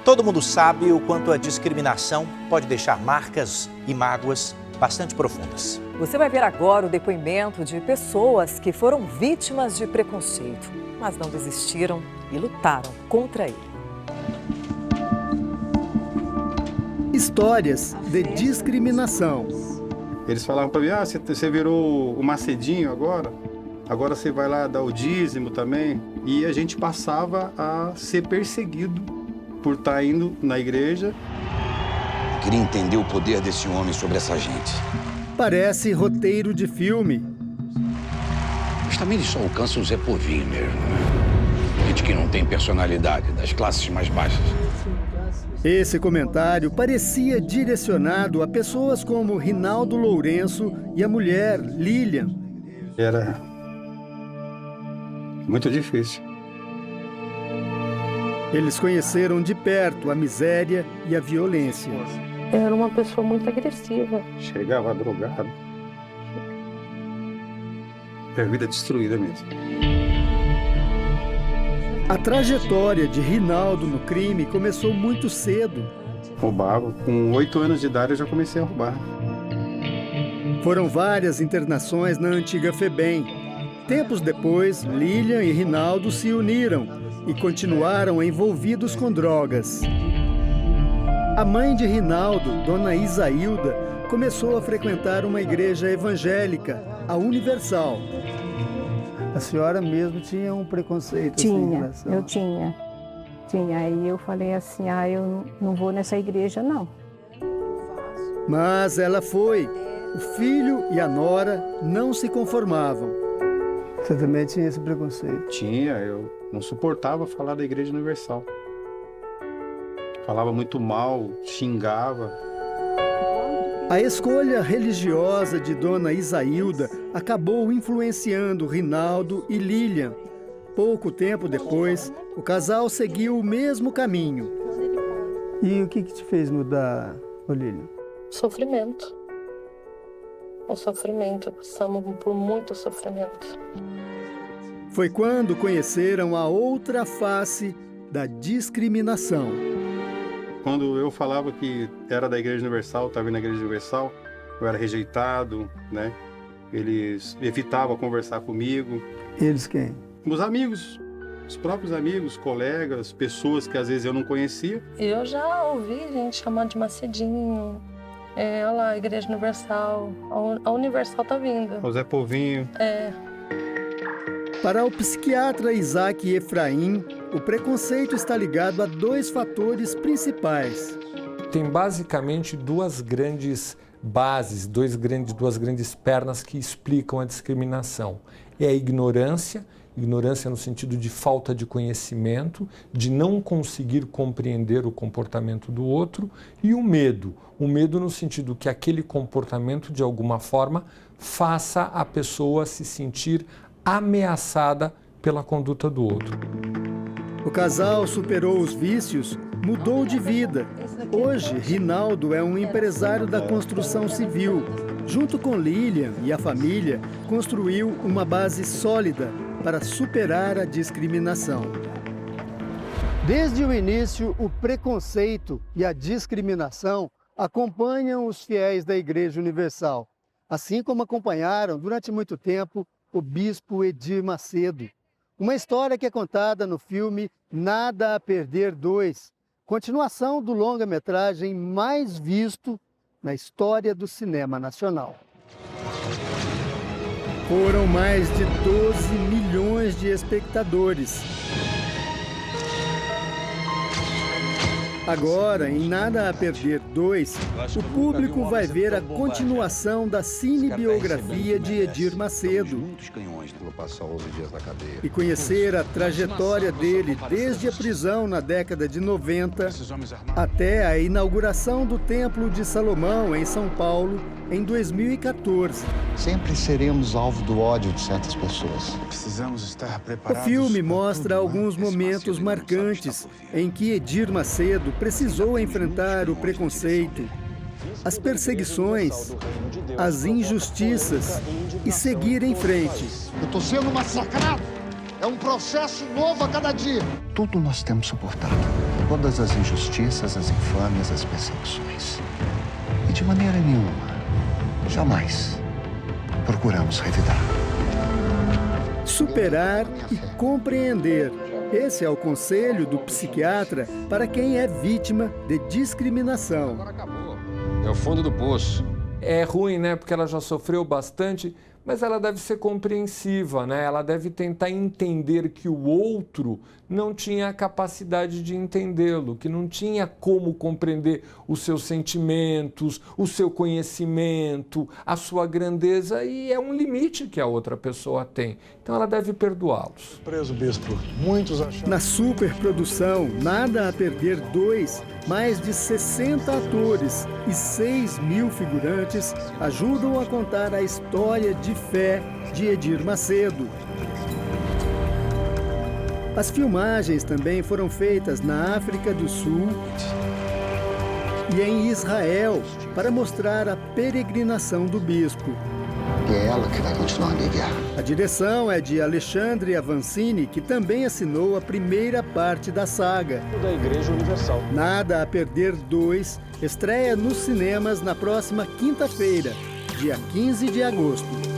Todo mundo sabe o quanto a discriminação pode deixar marcas e mágoas bastante profundas. Você vai ver agora o depoimento de pessoas que foram vítimas de preconceito, mas não desistiram e lutaram contra ele. Histórias de discriminação. Eles falavam para mim, você virou o Macedinho agora? Agora você vai lá dar o dízimo também. E a gente passava a ser perseguido por estar indo na igreja. Eu queria entender o poder desse homem sobre essa gente. Parece roteiro de filme. Mas também ele só alcança o Zé Povinho mesmo. Gente que não tem personalidade, das classes mais baixas. Esse comentário parecia direcionado a pessoas como Rinaldo Lourenço e a mulher Lilian. Era muito difícil. Eles conheceram de perto a miséria e a violência. Eu era uma pessoa muito agressiva. Chegava drogado. A vida destruída mesmo. A trajetória de Rinaldo no crime começou muito cedo. Roubava. Com 8 anos de idade eu já comecei a roubar. Foram várias internações na antiga FEBEM. Tempos depois, Lilian e Rinaldo se uniram e continuaram envolvidos com drogas. A mãe de Rinaldo, Dona Isailda, começou a frequentar uma igreja evangélica, a Universal. A senhora mesmo tinha um preconceito? Tinha, eu tinha. Aí eu falei assim, eu não vou nessa igreja, não. Mas ela foi. O filho e a nora não se conformavam. Você também tinha esse preconceito? Tinha, eu não suportava falar da Igreja Universal. Falava muito mal, xingava. A escolha religiosa de Dona Isailda acabou influenciando Rinaldo e Lilian. Pouco tempo depois, o casal seguiu o mesmo caminho. E o que te fez mudar, Lilian? Sofrimento. O sofrimento, passamos por muito sofrimento. Foi quando conheceram a outra face da discriminação. Quando eu falava que era da Igreja Universal, estava na Igreja Universal, eu era rejeitado, né? Eles evitavam conversar comigo. Eles quem? Os amigos, os próprios amigos, colegas, pessoas que às vezes eu não conhecia. Eu já ouvi gente chamando de Macedinho. Olha lá, a Igreja Universal. A Universal tá vindo. O Zé Povinho. Para o psiquiatra Isaac Efraim, o preconceito está ligado a 2 fatores principais. Tem basicamente 2 grandes bases, duas grandes pernas que explicam a discriminação. É a ignorância no sentido de falta de conhecimento, de não conseguir compreender o comportamento do outro, e o medo no sentido que aquele comportamento, de alguma forma, faça a pessoa se sentir ameaçada pela conduta do outro. O casal superou os vícios, mudou de vida. Hoje, Rinaldo é um empresário da construção civil. Junto com Lilian e a família, construiu uma base sólida para superar a discriminação. Desde o início, o preconceito e a discriminação acompanham os fiéis da Igreja Universal, assim como acompanharam durante muito tempo o bispo Edir Macedo. Uma história que é contada no filme Nada a Perder 2, continuação do longa-metragem mais visto na história do cinema nacional. Foram mais de 12 milhões de espectadores. Agora, em Nada a Perder 2, o público vai ver a continuação da cinebiografia de Edir Macedo e conhecer a trajetória dele desde a prisão na década de 90 até a inauguração do Templo de Salomão, em São Paulo, em 2014. Sempre seremos alvo do ódio de certas pessoas. Precisamos estar preparados. O filme mostra alguns momentos marcantes em que Edir Macedo precisou enfrentar o preconceito, as perseguições, as injustiças e seguir em frente. Eu estou sendo massacrado. É um processo novo a cada dia. Tudo nós temos suportado. todas as injustiças, as infâmias, as perseguições. E de maneira nenhuma, jamais, procuramos revidar. Superar e compreender. Esse é o conselho do psiquiatra para quem é vítima de discriminação. Agora acabou. É o fundo do poço. É ruim, né? Porque ela já sofreu bastante, mas ela deve ser compreensiva, né? Ela deve tentar entender que o outro não tinha a capacidade de entendê-lo, que não tinha como compreender os seus sentimentos, o seu conhecimento, a sua grandeza, e é um limite que a outra pessoa tem. Então ela deve perdoá-los. Preso, bispo. Muitos acharam. Na superprodução Nada a Perder 2, mais de 60 atores e 6.000 figurantes ajudam a contar a história de fé de Edir Macedo. As filmagens também foram feitas na África do Sul e em Israel para mostrar a peregrinação do bispo. E é ela que vai continuar a minha guerra. A direção é de Alexandre Avancini, que também assinou a primeira parte da saga. Da Igreja Universal. Nada a Perder 2 estreia nos cinemas na próxima quinta-feira, dia 15 de agosto.